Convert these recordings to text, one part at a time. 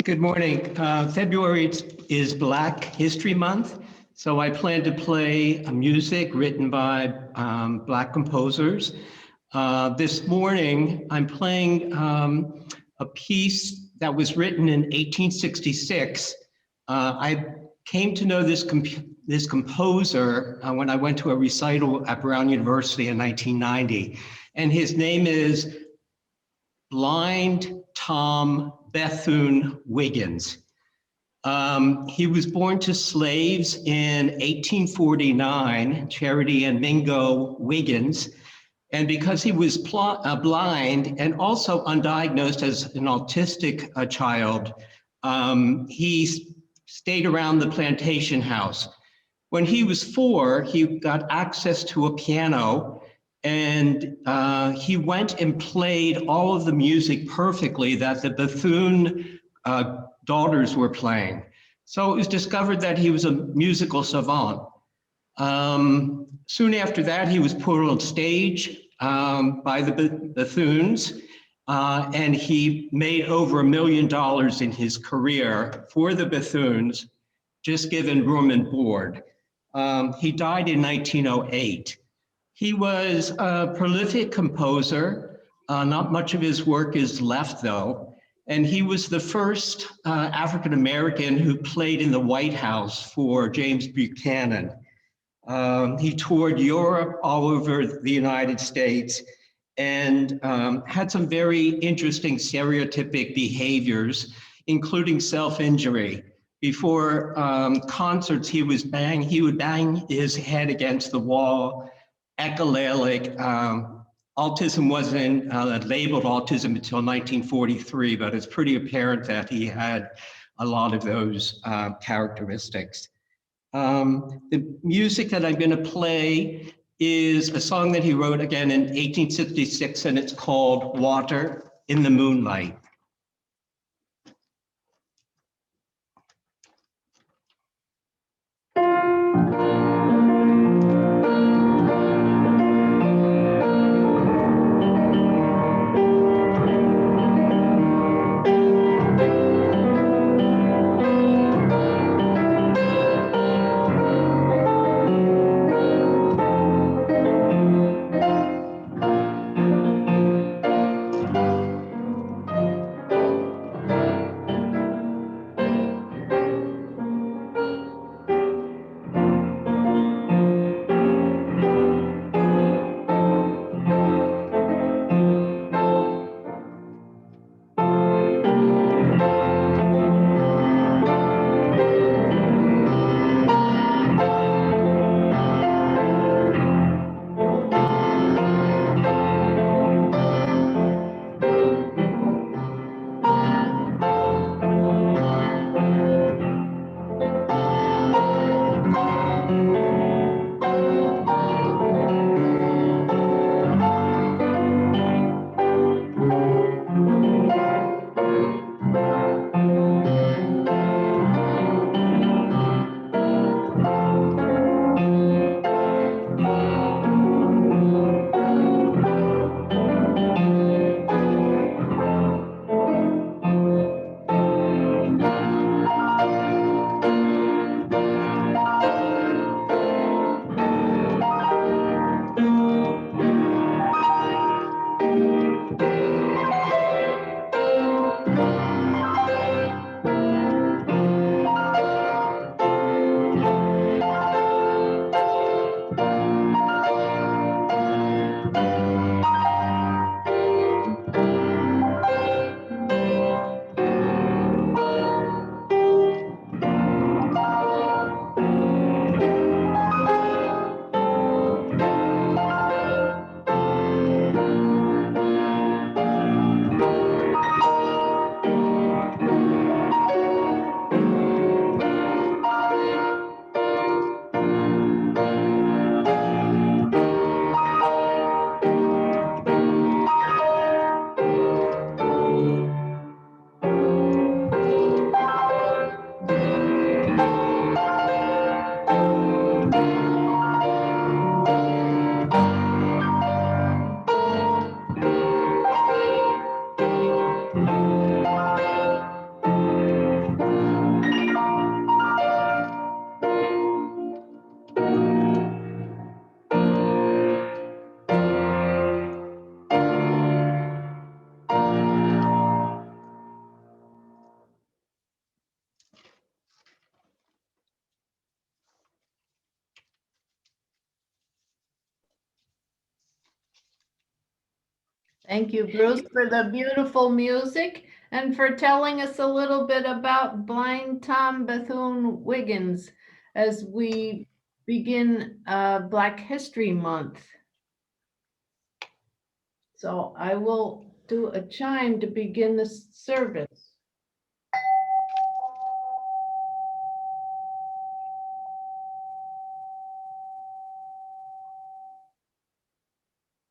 Good morning. February is Black History Month, so I plan to play music written by Black composers. This morning, I'm playing a piece that was written in 1866. I came to know this composer when I went to a recital at Brown University in 1990, and his name is Blind Tom Bethune-Wiggins. He was born to slaves in 1849, Charity and Mingo Wiggins, and because he was blind and also undiagnosed as an autistic child, he stayed around the plantation house. When he was 4, he got access to a piano, and he went and played all of the music perfectly that the Bethune daughters were playing. So it was discovered that he was a musical savant. Soon after that, he was put on stage by the Bethunes, and he made over $1 million in his career for the Bethunes, just given room and board. He died in 1908. He was a prolific composer. Not much of his work is left, though. And he was the first African-American who played in the White House for James Buchanan. He toured Europe, all over the United States, and had some very interesting stereotypic behaviors, including self-injury. Before concerts, he would bang his head against the wall. Echolalic. Autism wasn't labeled autism until 1943, but it's pretty apparent that he had a lot of those characteristics. The music that I'm going to play is a song that he wrote again in 1866, and it's called Water in the Moonlight. Thank you, Bruce, for the beautiful music and for telling us a little bit about Blind Tom Bethune-Wiggins as we begin Black History Month. So I will do a chime to begin the service.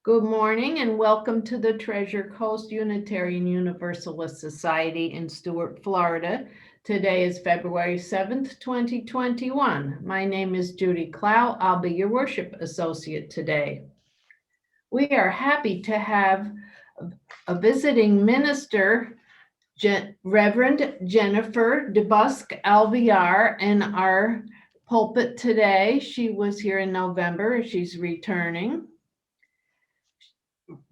Good morning and welcome to the Treasure Coast Unitarian Universalist Society in Stuart, Florida. Today is February 7th, 2021. My name is Judy Clough. I'll be your worship associate today. We are happy to have a visiting minister, Reverend Jennifer DeBusk Alviar, in our pulpit today. She was here in November. She's returning.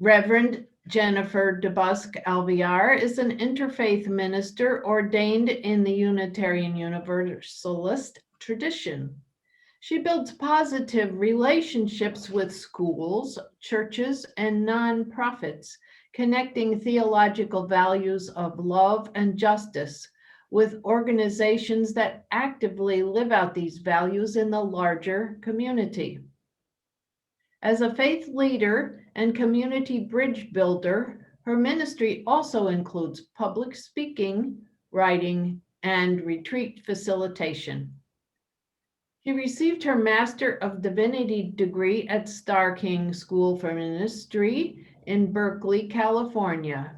Reverend Jennifer DeBusk Alviar is an interfaith minister ordained in the Unitarian Universalist tradition. She builds positive relationships with schools, churches, and nonprofits, connecting theological values of love and justice with organizations that actively live out these values in the larger community. As a faith leader and community bridge builder, her ministry also includes public speaking, writing, and retreat facilitation. She received her Master of Divinity degree at Starr King School for Ministry in Berkeley, California.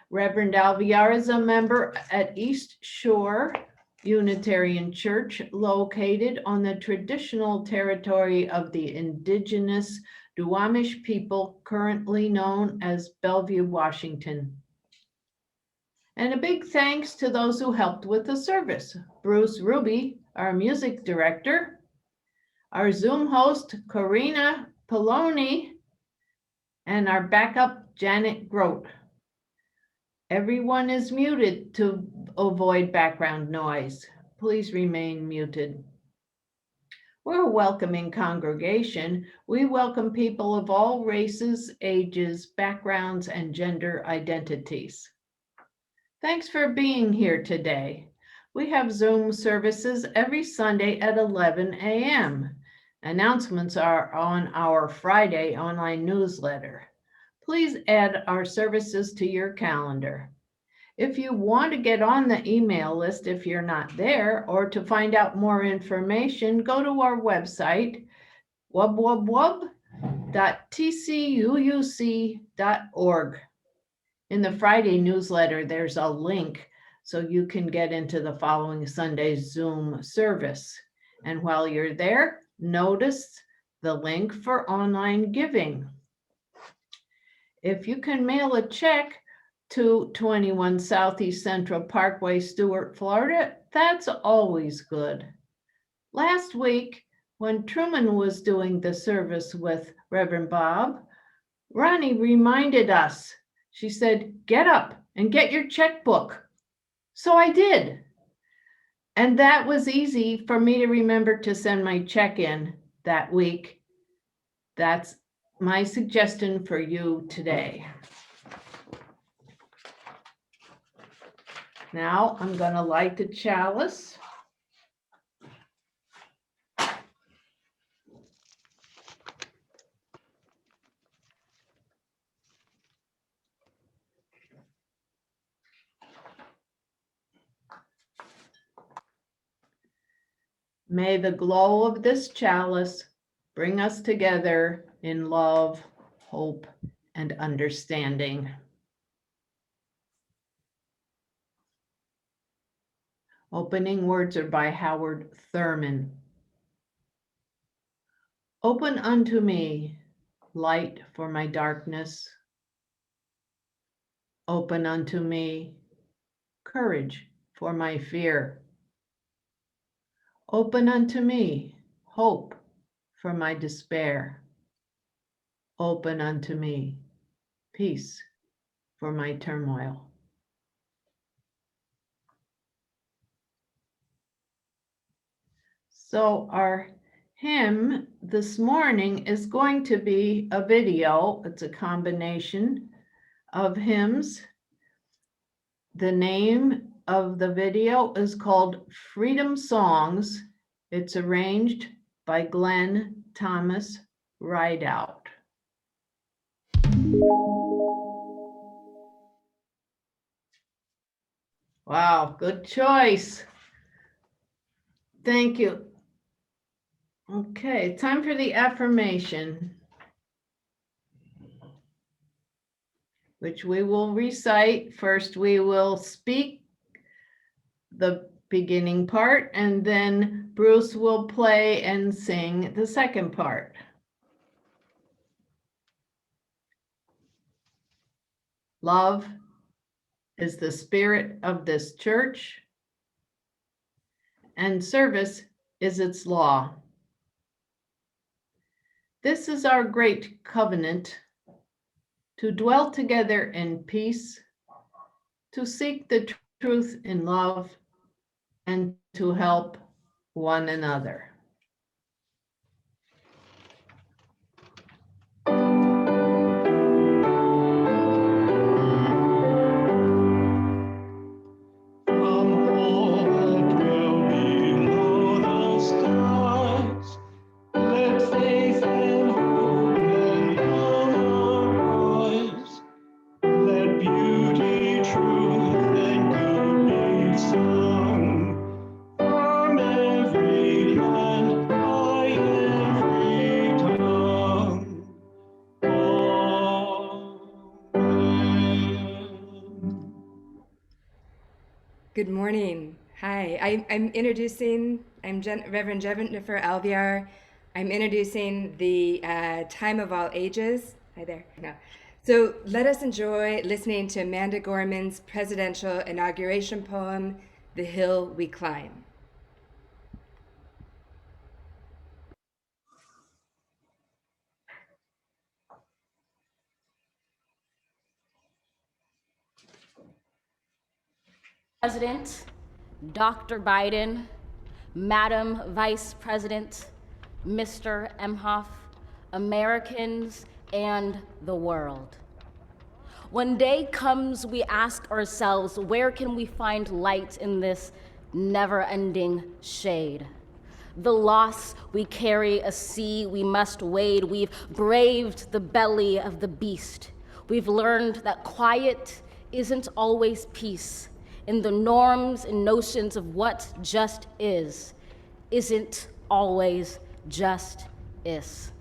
Reverend Alviar is a member at East Shore Unitarian Church, located on the traditional territory of the indigenous Duwamish people, currently known as Bellevue, Washington. And a big thanks to those who helped with the service. Bruce Ruby, our music director, our Zoom host, Corina Pelloni, and our backup, Janet Grote. Everyone is muted to avoid background noise. Please remain muted. We're a welcoming congregation. We welcome people of all races, ages, backgrounds, and gender identities. Thanks for being here today. We have Zoom services every Sunday at 11 a.m. Announcements are on our Friday online newsletter. Please add our services to your calendar. If you want to get on the email list if you're not there, or to find out more information, go to our website, www.tcuuc.org. In the Friday newsletter, there's a link so you can get into the following Sunday's Zoom service. And while you're there, notice the link for online giving. If you can mail a check to 21 Southeast Central Parkway, Stuart, Florida, that's always good. Last week, when Truman was doing the service with Reverend Bob, Ronnie reminded us. She said, "Get up and get your checkbook." So I did. And that was easy for me to remember to send my check in that week. That's my suggestion for you today. Now I'm going to light the chalice. May the glow of this chalice bring us together in love, hope, and understanding. Opening words are by Howard Thurman. Open unto me, light for my darkness. Open unto me, courage for my fear. Open unto me, hope for my despair. Open unto me, peace for my turmoil. So our hymn this morning is going to be a video. It's a combination of hymns. The name of the video is called Freedom Songs. It's arranged by Glenn Thomas Rideout. Wow, good choice. Thank you. Okay, time for the affirmation, which we will recite. First, we will speak the beginning part, and then Bruce will play and sing the second part. Love is the spirit of this church, and service is its law. This is our great covenant, to dwell together in peace, to seek the truth in love, and to help one another. Good morning. Hi, I'm Reverend Jennifer Alviar. I'm introducing the Time of All Ages. Hi there. No. So let us enjoy listening to Amanda Gorman's presidential inauguration poem, The Hill We Climb. President, Dr. Biden, Madam Vice President, Mr. Emhoff, Americans, and the world. When day comes, we ask ourselves, where can we find light in this never-ending shade? The loss we carry, a sea we must wade. We've braved the belly of the beast. We've learned that quiet isn't always peace. In the norms and notions of what just isn't always just is.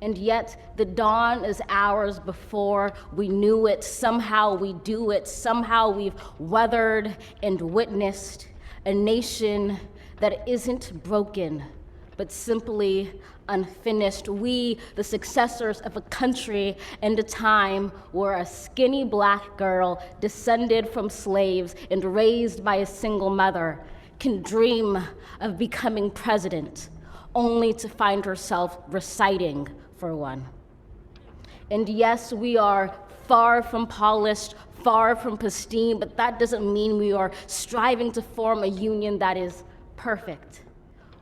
And yet the dawn is ours before we knew it. Somehow we do it. Somehow we've weathered and witnessed a nation that isn't broken, but simply unfinished. We, the successors of a country and a time where a skinny black girl descended from slaves and raised by a single mother can dream of becoming president, only to find herself reciting for one. And yes, we are far from polished, far from pristine, but that doesn't mean we are striving to form a union that is perfect.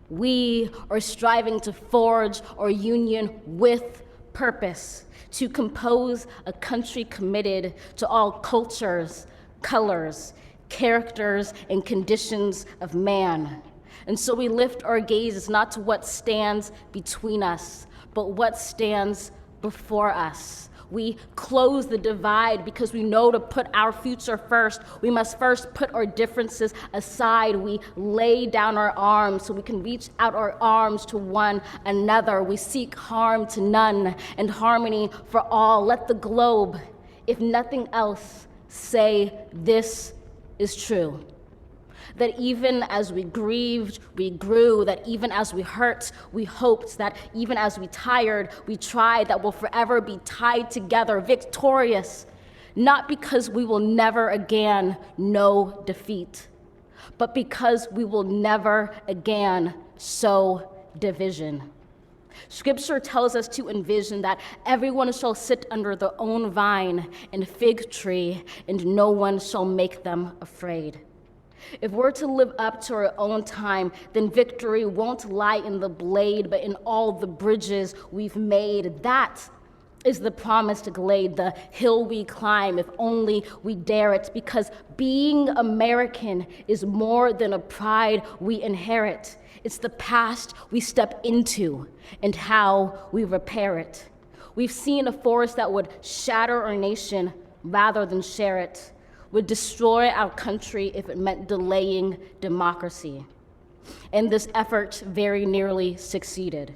We are striving to forge our union with purpose, to compose a country committed to all cultures, colors, characters, and conditions of man. And so we lift our gazes not to what stands between us, but what stands before us. We close the divide because we know to put our future first, we must first put our differences aside. We lay down our arms so we can reach out our arms to one another. We seek harm to none and harmony for all. Let the globe, if nothing else, say this is true. That even as we grieved, we grew, that even as we hurt, we hoped, that even as we tired, we tried, that we'll forever be tied together, victorious, not because we will never again know defeat, but because we will never again sow division. Scripture tells us to envision that everyone shall sit under their own vine and fig tree, and no one shall make them afraid. If we're to live up to our own time, then victory won't lie in the blade, but in all the bridges we've made. That is the promised glade, the hill we climb if only we dare it, because being American is more than a pride we inherit. It's the past we step into and how we repair it. We've seen a force that would shatter our nation rather than share it, would destroy our country if it meant delaying democracy. And this effort very nearly succeeded.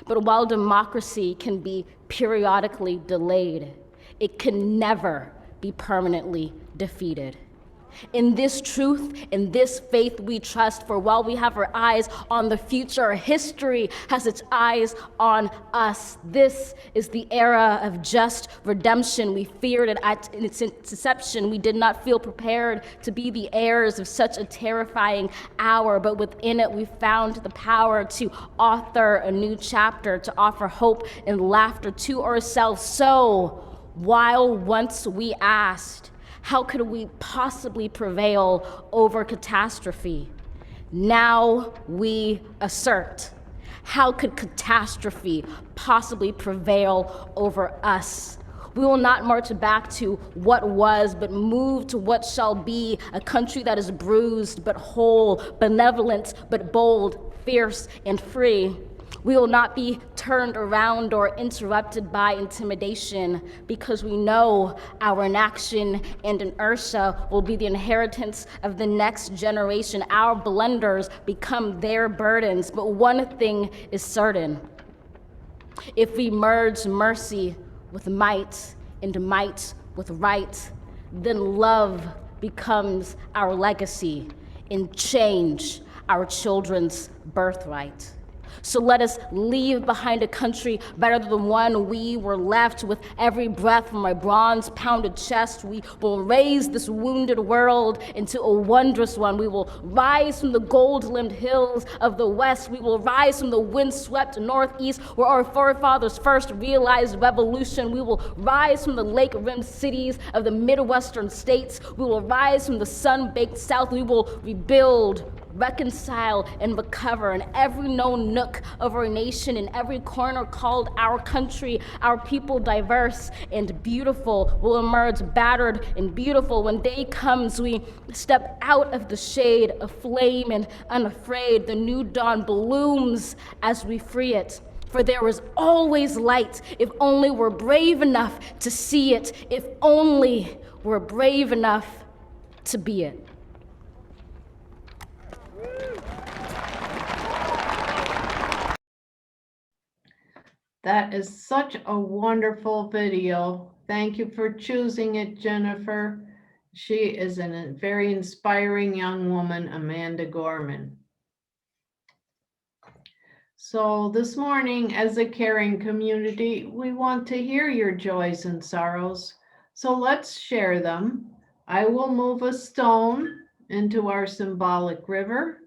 But while democracy can be periodically delayed, it can never be permanently defeated. In this truth, in this faith we trust, for while we have our eyes on the future, history has its eyes on us. This is the era of just redemption. We feared it at its inception. We did not feel prepared to be the heirs of such a terrifying hour, but within it we found the power to author a new chapter, to offer hope and laughter to ourselves. So, while once we asked, how could we possibly prevail over catastrophe? Now we assert, how could catastrophe possibly prevail over us? We will not march back to what was, but move to what shall be, a country that is bruised but whole, benevolent but bold, fierce and free. We will not be turned around or interrupted by intimidation, because we know our inaction and inertia will be the inheritance of the next generation. Our blunders become their burdens. But one thing is certain: if we merge mercy with might and might with right, then love becomes our legacy and change our children's birthright. So let us leave behind a country better than the one we were left. With every breath from my bronze-pounded chest, we will raise this wounded world into a wondrous one. We will rise from the gold-limbed hills of the west. We will rise from the wind-swept northeast, where our forefathers first realized revolution. We will rise from the lake-rimmed cities of the Midwestern states. We will rise from the sun-baked south. We will rebuild, reconcile, and recover in every known nook of our nation, in every corner called our country. Our people, diverse and beautiful, will emerge battered and beautiful. When day comes, we step out of the shade, aflame and unafraid. The new dawn blooms as we free it. For there is always light, if only we're brave enough to see it, if only we're brave enough to be it. That is such a wonderful video. Thank you for choosing it, Jennifer. She is a very inspiring young woman, Amanda Gorman. So this morning, as a caring community, we want to hear your joys and sorrows. So let's share them. I will move a stone into our symbolic river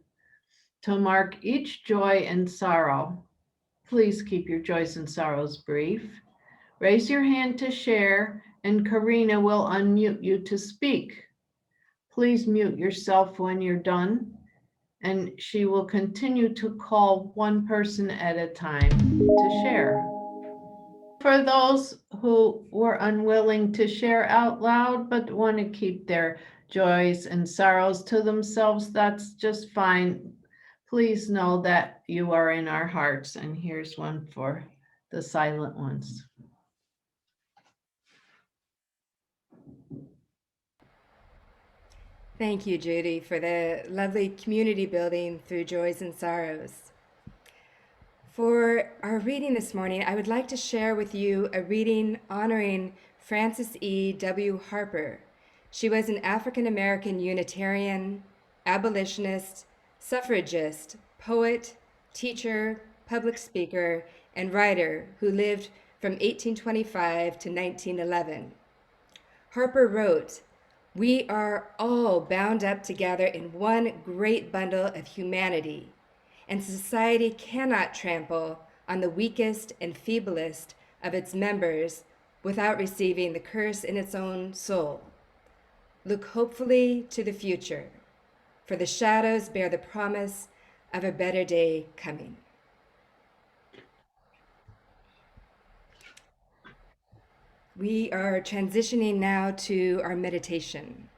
to mark each joy and sorrow. Please keep your joys and sorrows brief. Raise your hand to share, and Corina will unmute you to speak. Please mute yourself when you're done, and she will continue to call one person at a time to share. For those who were unwilling to share out loud but want to keep their joys and sorrows to themselves, that's just fine. Please know that you are in our hearts. And here's one for the silent ones. Thank you, Judy, for the lovely community building through joys and sorrows. For our reading this morning, I would like to share with you a reading honoring Frances E. W. Harper. She was an African-American Unitarian, abolitionist, suffragist, poet, teacher, public speaker, and writer who lived from 1825 to 1911. Harper wrote, "We are all bound up together in one great bundle of humanity, and society cannot trample on the weakest and feeblest of its members without receiving the curse in its own soul. Look hopefully to the future, for the shadows bear the promise of a better day coming." We are transitioning now to our meditation.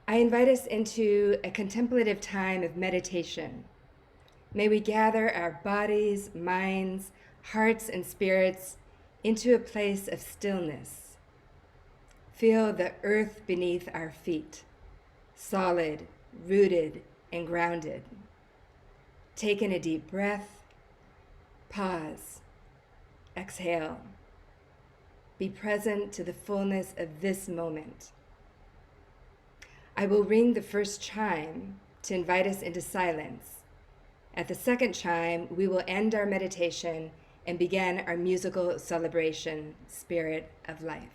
I invite us into a contemplative time of meditation. May we gather our bodies, minds, hearts, and spirits into a place of stillness. Feel the earth beneath our feet, solid, rooted, and grounded. Take in a deep breath, pause, exhale. Be present to the fullness of this moment. I will ring the first chime to invite us into silence. At the second chime, we will end our meditation and begin our musical celebration, Spirit of Life.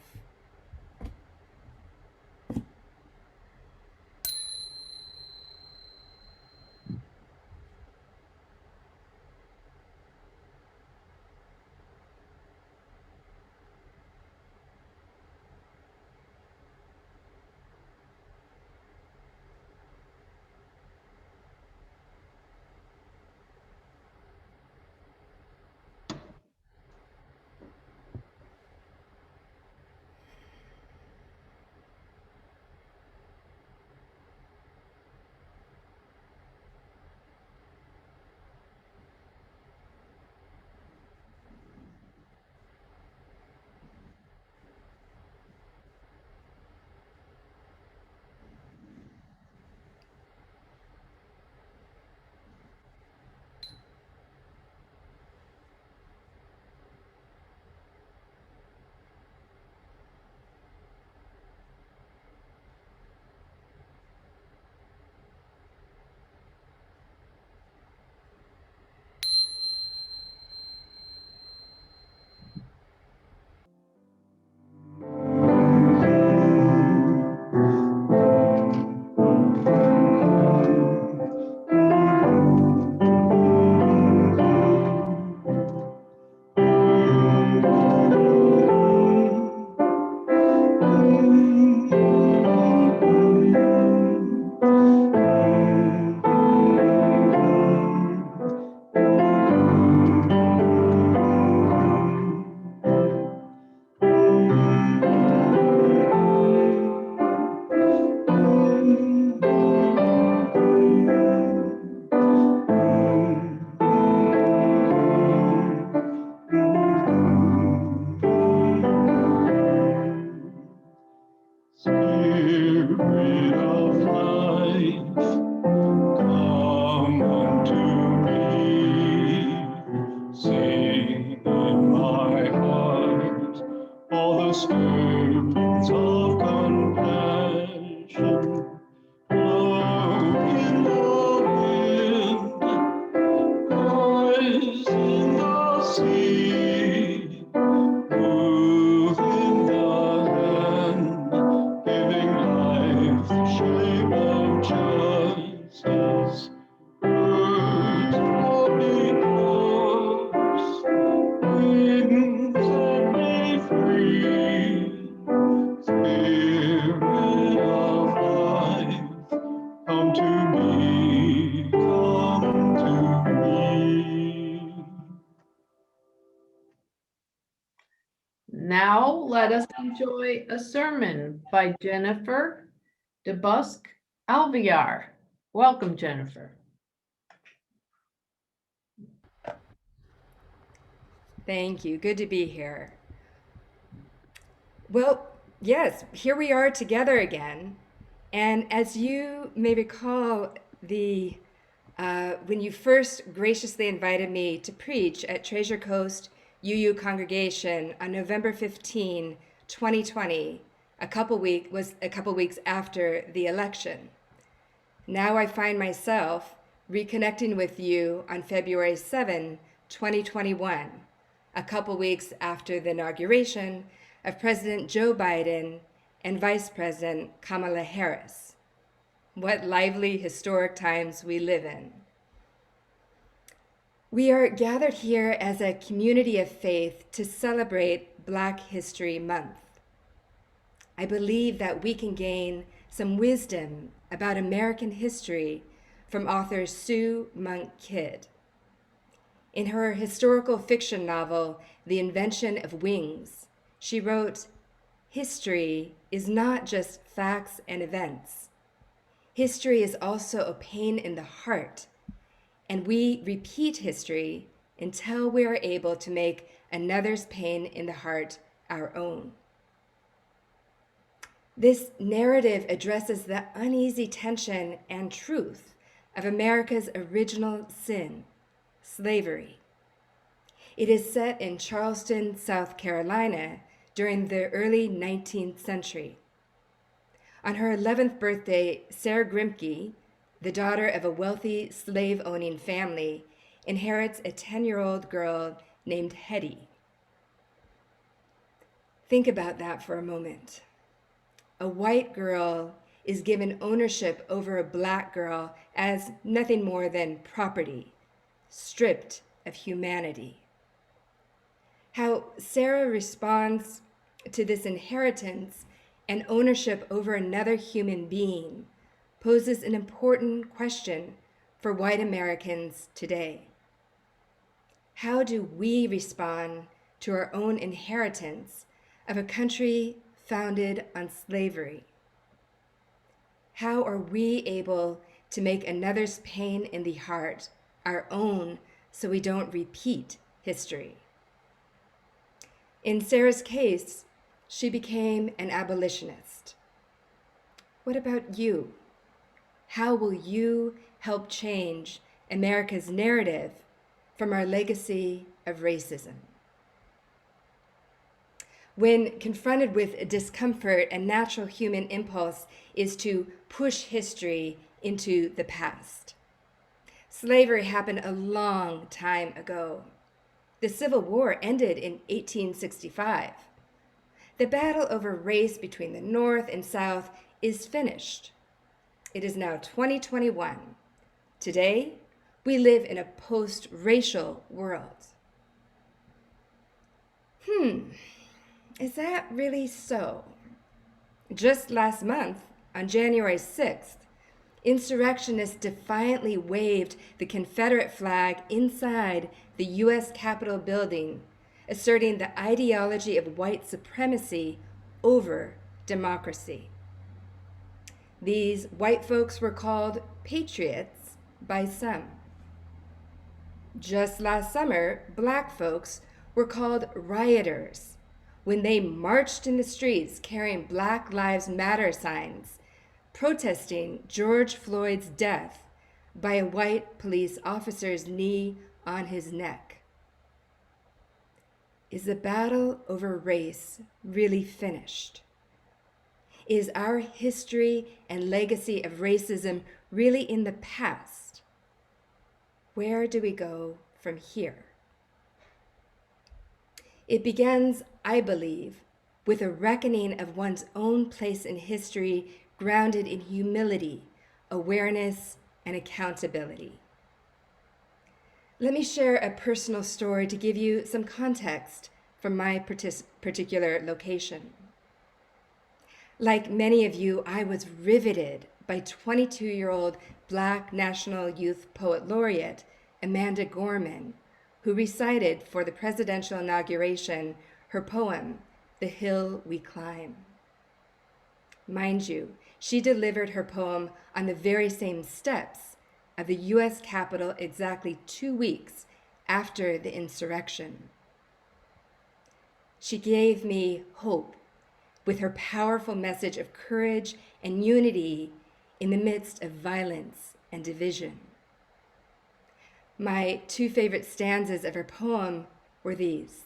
Now let us enjoy a sermon by Jennifer DeBusk Alviar. Welcome, Jennifer. Thank you. Good to be here. Well, yes, here we are together again. And as you may recall, when you first graciously invited me to preach at Treasure Coast UU Congregation on November 15, 2020, a couple weeks after the election. Now I find myself reconnecting with you on February 7, 2021, a couple weeks after the inauguration of President Joe Biden and Vice President Kamala Harris. What lively, historic times we live in. We are gathered here as a community of faith to celebrate Black History Month. I believe that we can gain some wisdom about American history from author Sue Monk Kidd. In her historical fiction novel, The Invention of Wings, she wrote, "History is not just facts and events. History is also a pain in the heart, and we repeat history until we are able to make another's pain in the heart our own." This narrative addresses the uneasy tension and truth of America's original sin, slavery. It is set in Charleston, South Carolina, during the early 19th century. On her 11th birthday, Sarah Grimke, the daughter of a wealthy slave-owning family, inherits a 10-year-old girl named Hetty. Think about that for a moment. A white girl is given ownership over a black girl as nothing more than property, stripped of humanity. How Sarah responds to this inheritance and ownership over another human being poses an important question for white Americans today. How do we respond to our own inheritance of a country founded on slavery? How are we able to make another's pain in the heart our own so we don't repeat history? In Sarah's case, she became an abolitionist. What about you? How will you help change America's narrative from our legacy of racism? When confronted with discomfort, a natural human impulse is to push history into the past. Slavery happened a long time ago. The Civil War ended in 1865. The battle over race between the North and South is finished. It is now 2021. Today, we live in a post-racial world. Is that really so? Just last month, on January 6th, insurrectionists defiantly waved the Confederate flag inside the U.S. Capitol building, asserting the ideology of white supremacy over democracy. These white folks were called patriots by some. Just last summer, black folks were called rioters when they marched in the streets carrying Black Lives Matter signs, protesting George Floyd's death by a white police officer's knee on his neck. Is the battle over race really finished? Is our history and legacy of racism really in the past? Where do we go from here? It begins, I believe, with a reckoning of one's own place in history grounded in humility, awareness, and accountability. Let me share a personal story to give you some context from my particular location. Like many of you, I was riveted by 22-year-old Black National Youth Poet Laureate Amanda Gorman, who recited for the presidential inauguration her poem, "The Hill We Climb." Mind you, she delivered her poem on the very same steps of the U.S. Capitol exactly 2 weeks after the insurrection. She gave me hope with her powerful message of courage and unity in the midst of violence and division. My 2 favorite stanzas of her poem were these: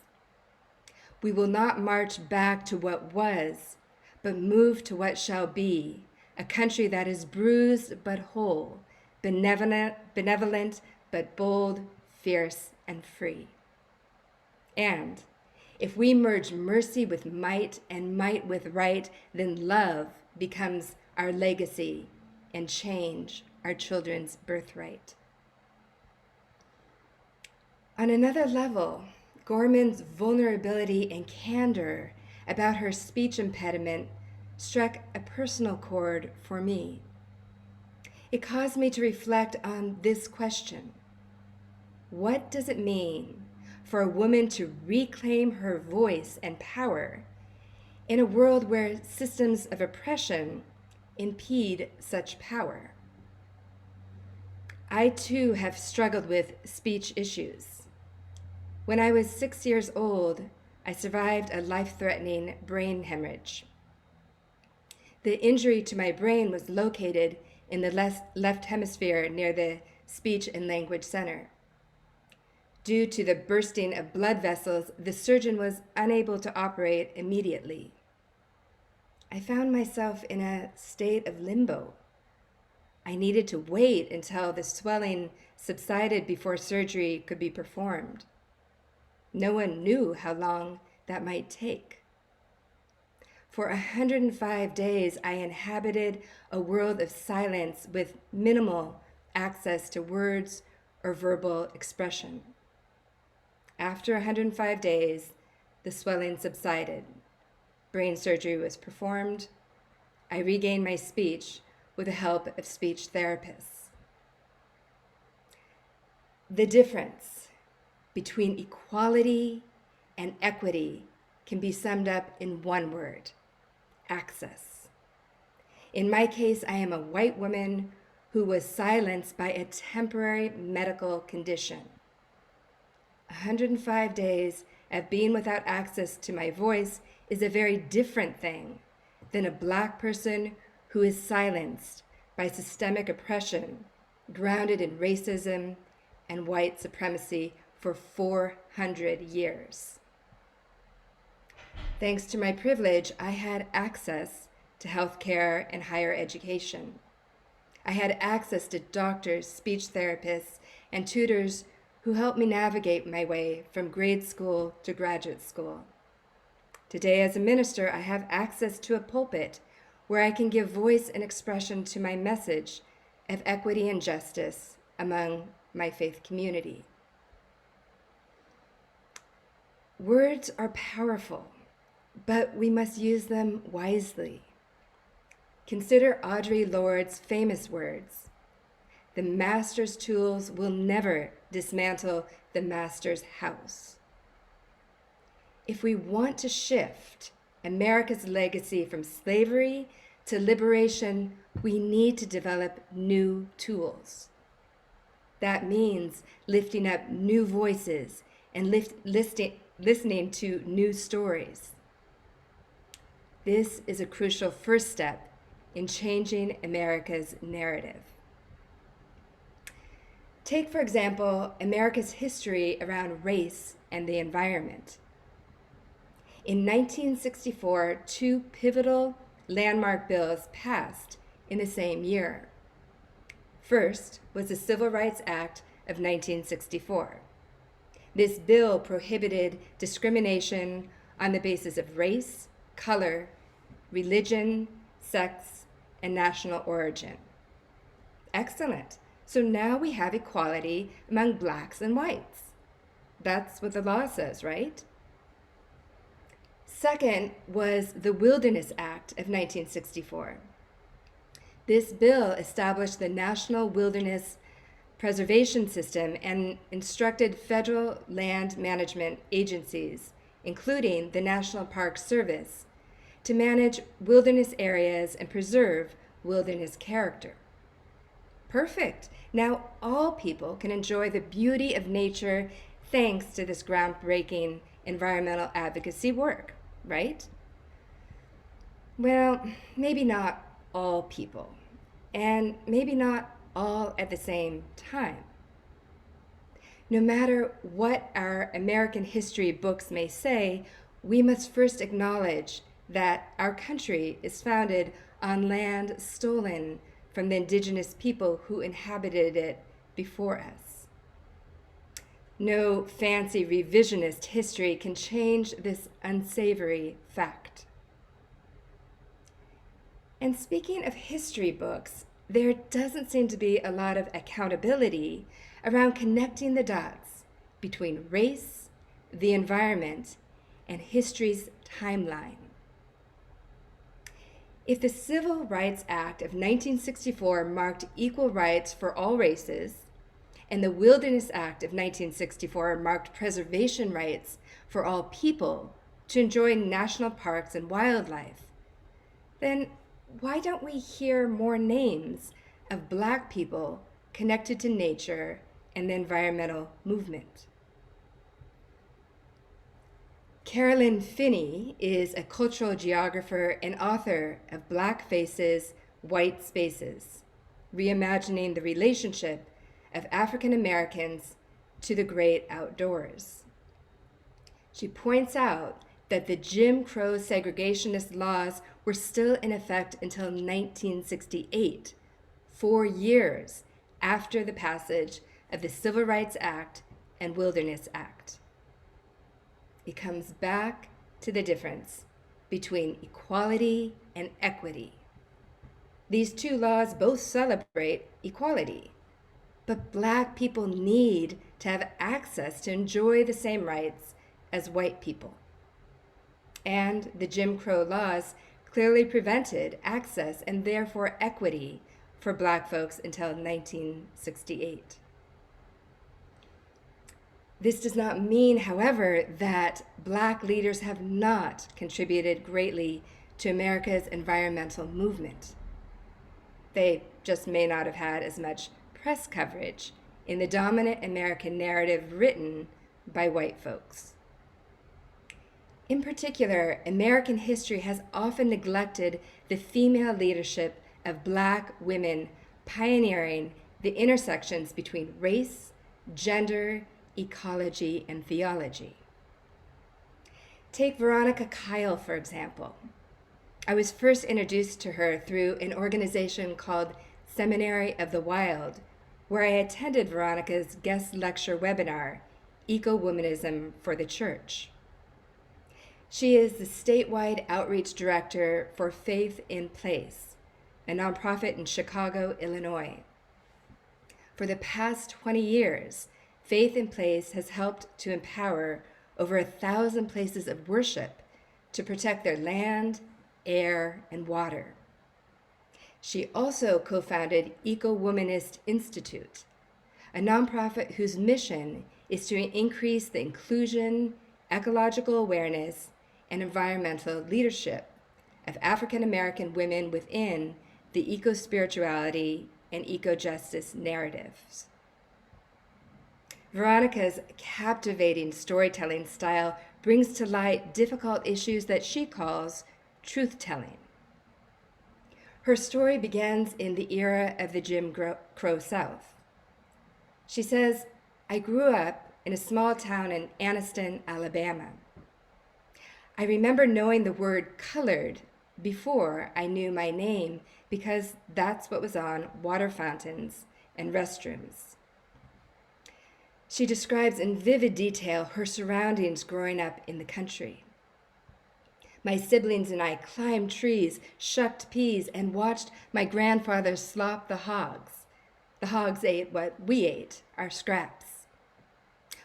"We will not march back to what was, but move to what shall be, a country that is bruised but whole, benevolent but bold, fierce and free." And if we merge mercy with might and might with right, then love becomes our legacy and change our children's birthright. On another level, Gorman's vulnerability and candor about her speech impediment struck a personal chord for me. It caused me to reflect on this question: What does it mean for a woman to reclaim her voice and power in a world where systems of oppression impede such power? I too have struggled with speech issues. When I was 6 years old, I survived a life-threatening brain hemorrhage. The injury to my brain was located in the left hemisphere near the speech and language center. Due to the bursting of blood vessels, the surgeon was unable to operate immediately. I found myself in a state of limbo. I needed to wait until the swelling subsided before surgery could be performed. No one knew how long that might take. For 105 days, I inhabited a world of silence with minimal access to words or verbal expression. After 105 days, the swelling subsided. Brain surgery was performed. I regained my speech with the help of speech therapists. The difference between equality and equity can be summed up in one word: access. In my case, I am a white woman who was silenced by a temporary medical condition. 105 days of being without access to my voice is a very different thing than a Black person who is silenced by systemic oppression, grounded in racism and white supremacy for 400 years. Thanks to my privilege, I had access to health care and higher education. I had access to doctors, speech therapists, and tutors who helped me navigate my way from grade school to graduate school. Today, as a minister, I have access to a pulpit where I can give voice and expression to my message of equity and justice among my faith community. Words are powerful, but we must use them wisely. Consider Audre Lorde's famous words: "The master's tools will never dismantle the master's house." If we want to shift America's legacy from slavery to liberation, we need to develop new tools. That means lifting up new voices and listening to new stories. This is a crucial first step in changing America's narrative. Take, for example, America's history around race and the environment. In 1964, two pivotal landmark bills passed in the same year. First was the Civil Rights Act of 1964. This bill prohibited discrimination on the basis of race, color, religion, sex, and national origin. Excellent. So now we have equality among Blacks and whites. That's what the law says, right? Second was the Wilderness Act of 1964. This bill established the National Wilderness Preservation System and instructed federal land management agencies, including the National Park Service, to manage wilderness areas and preserve wilderness character. Perfect. Now all people can enjoy the beauty of nature thanks to this groundbreaking environmental advocacy work, right? Well, maybe not all people, and maybe not all at the same time. No matter what our American history books may say, we must first acknowledge that our country is founded on land stolen from the indigenous people who inhabited it before us. No fancy revisionist history can change this unsavory fact. And speaking of history books, there doesn't seem to be a lot of accountability around connecting the dots between race, the environment, and history's timeline. If the Civil Rights Act of 1964 marked equal rights for all races and the Wilderness Act of 1964 marked preservation rights for all people to enjoy national parks and wildlife, then why don't we hear more names of Black people connected to nature and the environmental movement? Carolyn Finney is a cultural geographer and author of Black Faces, White Spaces, reimagining the relationship of African Americans to the great outdoors. She points out that the Jim Crow segregationist laws were still in effect until 1968, 4 years after the passage of the Civil Rights Act and Wilderness Act. It comes back to the difference between equality and equity. These two laws both celebrate equality, but Black people need to have access to enjoy the same rights as white people. And the Jim Crow laws clearly prevented access and therefore equity for Black folks until 1968. This does not mean, however, that Black leaders have not contributed greatly to America's environmental movement. They just may not have had as much press coverage in the dominant American narrative written by white folks. In particular, American history has often neglected the female leadership of Black women pioneering the intersections between race, gender, ecology, and theology. Take Veronica Kyle, for example. I was first introduced to her through an organization called Seminary of the Wild, where I attended Veronica's guest lecture webinar, Eco-Womanism for the Church. She is the statewide outreach director for Faith in Place, a nonprofit in Chicago, Illinois. For the past 20 years, Faith in Place has helped to empower over 1,000 places of worship to protect their land, air, and water. She also co-founded Eco-Womanist Institute, a nonprofit whose mission is to increase the inclusion, ecological awareness, and environmental leadership of African American women within the eco-spirituality and eco-justice narratives. Veronica's captivating storytelling style brings to light difficult issues that she calls truth-telling. Her story begins in the era of the Jim Crow South. She says, "I grew up in a small town in Anniston, Alabama. I remember knowing the word colored before I knew my name because that's what was on water fountains and restrooms." She describes in vivid detail her surroundings growing up in the country. "My siblings and I climbed trees, shucked peas, and watched my grandfather slop the hogs. The hogs ate what we ate, our scraps.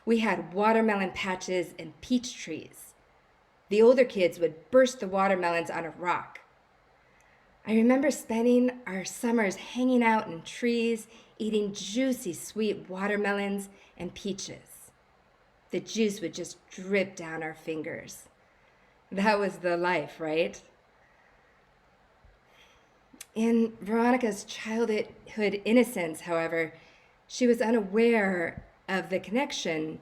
We had watermelon patches and peach trees. The older kids would burst the watermelons on a rock. I remember spending our summers hanging out in trees, eating juicy, sweet watermelons and peaches. The juice would just drip down our fingers. That was the life, right?" In Veronica's childhood innocence, however, she was unaware of the connection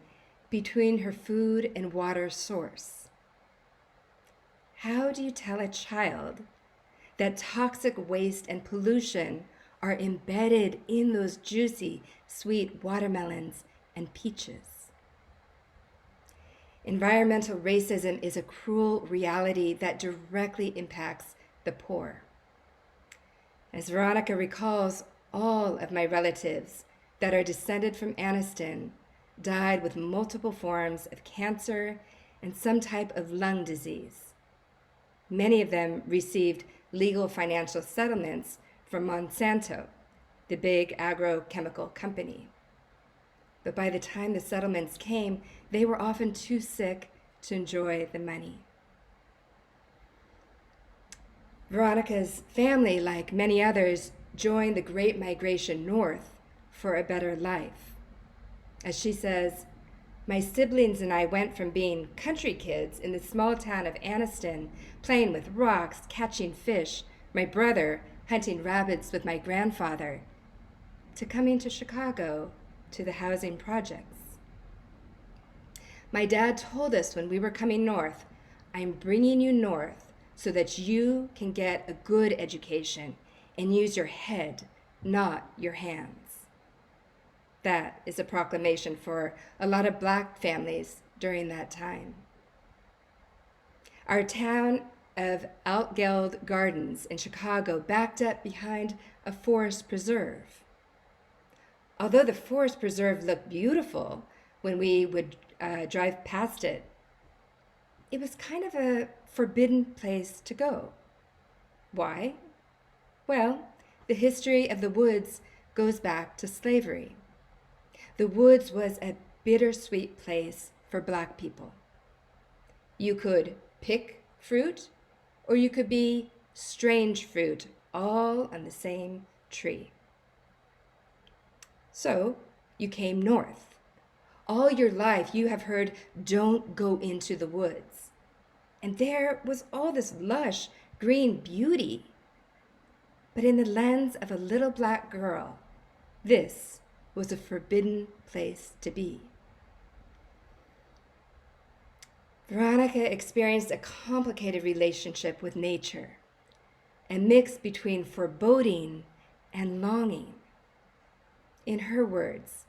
between her food and water source. How do you tell a child that toxic waste and pollution are embedded in those juicy, sweet watermelons and peaches? Environmental racism is a cruel reality that directly impacts the poor. As Veronica recalls, all of my relatives that are descended from Anniston died with multiple forms of cancer and some type of lung disease. Many of them received legal financial settlements from Monsanto, the big agrochemical company. But by the time the settlements came, they were often too sick to enjoy the money. Veronica's family, like many others, joined the Great Migration North for a better life. As she says, my siblings and I went from being country kids in the small town of Anniston, playing with rocks, catching fish, my brother hunting rabbits with my grandfather, to coming to Chicago to the housing projects. My dad told us when we were coming north, I'm bringing you north so that you can get a good education and use your head, not your hands. That is a proclamation for a lot of Black families during that time. Our town of Altgeld Gardens in Chicago backed up behind a forest preserve. Although the forest preserve looked beautiful when we would drive past it, it was kind of a forbidden place to go. Why? Well, the history of the woods goes back to slavery. The woods was a bittersweet place for Black people. You could pick fruit, or you could be strange fruit, all on the same tree. So you came north. All your life you have heard, don't go into the woods. And there was all this lush green beauty. But in the lens of a little Black girl, this was a forbidden place to be. Veronica experienced a complicated relationship with nature, a mix between foreboding and longing. In her words,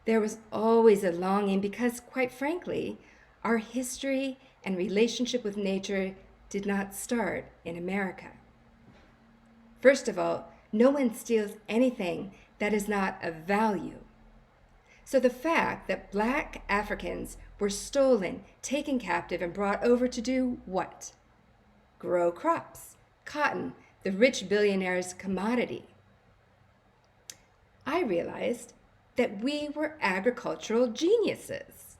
there was always a longing because, quite frankly, our history and relationship with nature did not start in America. First of all, no one steals anything that is not of value. So the fact that Black Africans were stolen, taken captive, and brought over to do what? Grow crops, cotton, the rich billionaire's commodity. I realized that we were agricultural geniuses.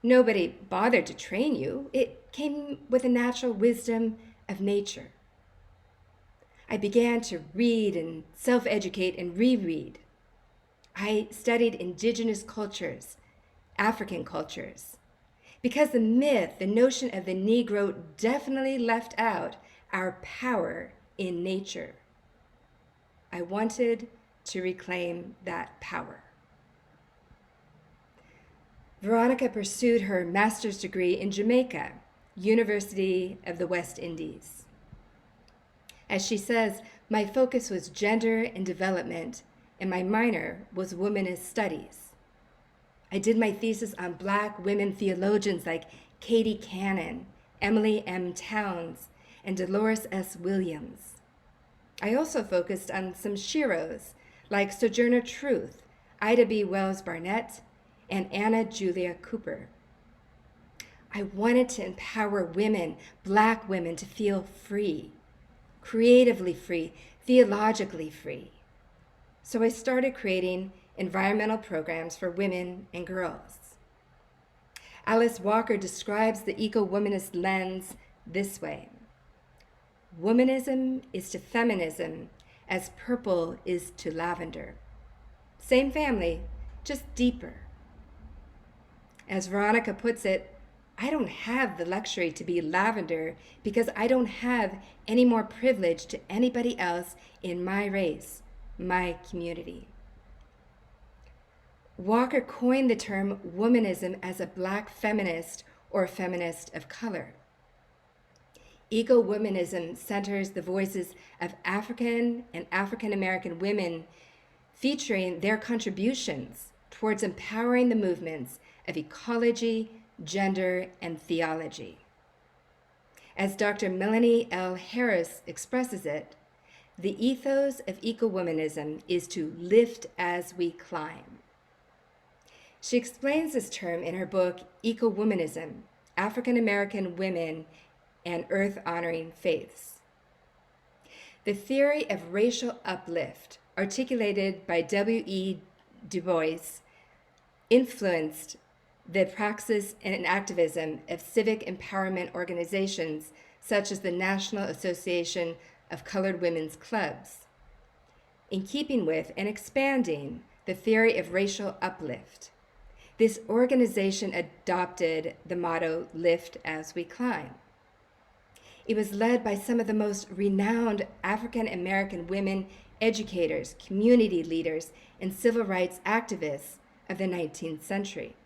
Nobody bothered to train you. It came with the natural wisdom of nature. I began to read and self-educate and reread. I studied indigenous cultures, African cultures, because the myth, the notion of the Negro definitely left out our power in nature. I wanted to reclaim that power. Veronica pursued her master's degree in Jamaica, University of the West Indies. As she says, my focus was gender and development, and my minor was womanist studies. I did my thesis on Black women theologians like Katie Cannon, Emily M. Towns, and Dolores S. Williams. I also focused on some sheroes like Sojourner Truth, Ida B. Wells Barnett, and Anna Julia Cooper. I wanted to empower women, Black women, to feel free, creatively free, theologically free. So I started creating environmental programs for women and girls. Alice Walker describes the eco-womanist lens this way. Womanism is to feminism as purple is to lavender. Same family, just deeper. As Veronica puts it, I don't have the luxury to be lavender because I don't have any more privilege to anybody else in my race, my community. Walker coined the term womanism as a Black feminist or feminist of color. Eco-womanism centers the voices of African and African American women, featuring their contributions towards empowering the movements of ecology, gender, and theology. As Dr. Melanie L. Harris expresses it, the ethos of eco-womanism is to lift as we climb. She explains this term in her book, Eco-Womanism, African American Women and Earth-Honoring Faiths. The theory of racial uplift, articulated by W.E. Du Bois, influenced the praxis and activism of civic empowerment organizations such as the National Association of Colored Women's Clubs. In keeping with and expanding the theory of racial uplift. This organization adopted the motto, "Lift as we climb." It was led by some of the most renowned African American women educators, community leaders, and civil rights activists of the 19th century.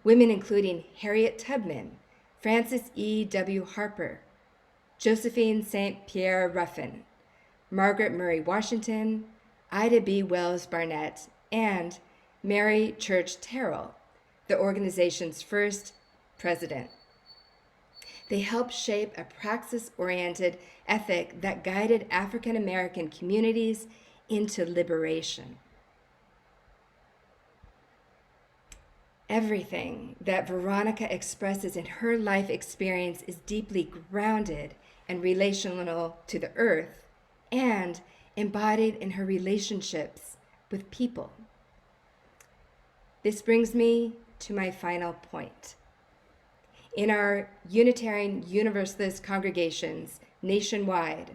Women including Harriet Tubman, Frances E.W. Harper, Josephine St. Pierre Ruffin, Margaret Murray Washington, Ida B. Wells Barnett, and Mary Church Terrell, the organization's first president. They helped shape a praxis-oriented ethic that guided African American communities into liberation. Everything that Veronica expresses in her life experience is deeply grounded and relational to the earth and embodied in her relationships with people. This brings me to my final point. In our Unitarian Universalist congregations nationwide,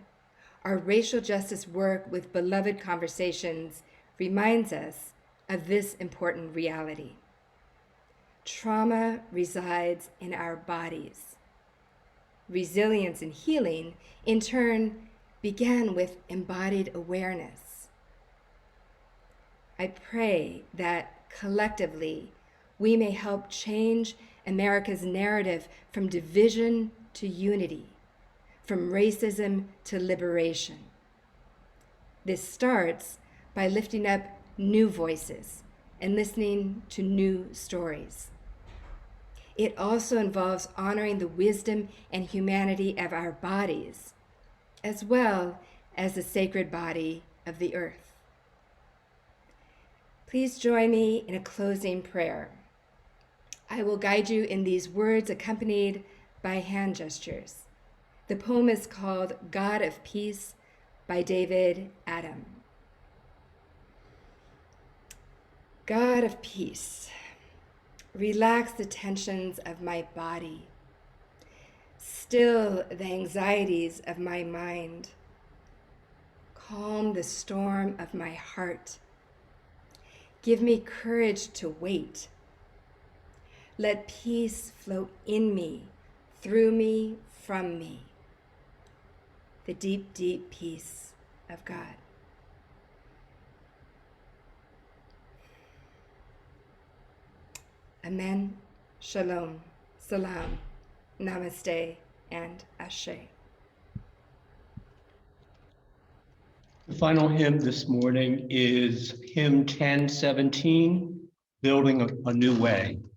our racial justice work with beloved conversations reminds us of this important reality. Trauma resides in our bodies. Resilience and healing, in turn, began with embodied awareness. I pray that collectively we may help change America's narrative from division to unity, from racism to liberation. This starts by lifting up new voices and listening to new stories. It also involves honoring the wisdom and humanity of our bodies, as well as the sacred body of the earth. Please join me in a closing prayer. I will guide you in these words accompanied by hand gestures. The poem is called God of Peace by David Adam. God of peace, relax the tensions of my body, still the anxieties of my mind, calm the storm of my heart. Give me courage to wait. Let peace flow in me, through me, from me. The deep, deep peace of God. Amen, Shalom, Salam, Namaste, and Ashe. The final hymn this morning is hymn 1017, Building a New Way. Building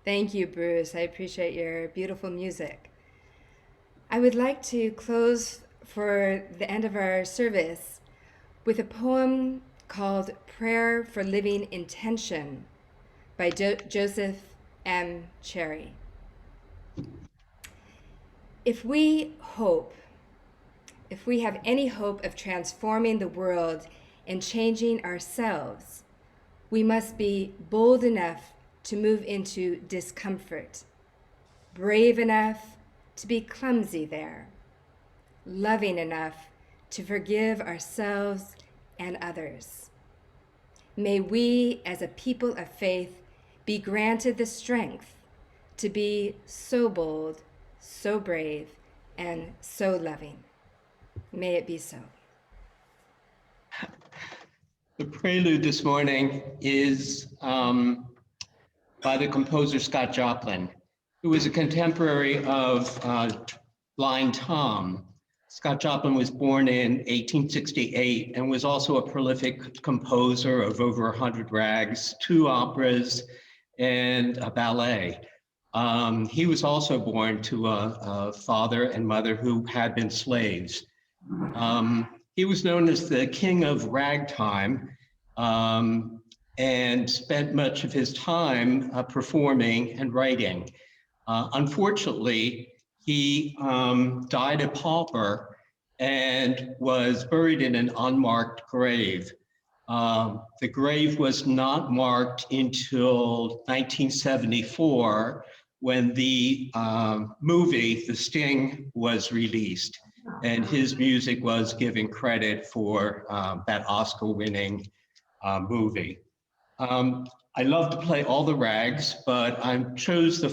Thank you, Bruce. I appreciate your beautiful music. I would like to close for the end of our service with a poem called Prayer for Living Intention by Joseph M. Cherry. If we have any hope of transforming the world and changing ourselves, we must be bold enough to move into discomfort, brave enough to be clumsy there, loving enough to forgive ourselves and others. May we, as a people of faith, be granted the strength to be so bold, so brave, and so loving. May it be so. The prelude this morning is by the composer Scott Joplin, who was a contemporary of Blind Tom. Scott Joplin was born in 1868 and was also a prolific composer of over 100 rags, 2 operas, and a ballet. He was also born to a father and mother who had been slaves. He was known as the king of ragtime, and spent much of his time performing and writing. Unfortunately, he died a pauper and was buried in an unmarked grave. The grave was not marked until 1974, when the movie, The Sting, was released. And his music was given credit for that Oscar-winning movie. I love to play all the rags, but I chose the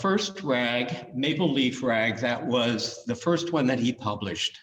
first rag, Maple Leaf Rag. That was the first one that he published.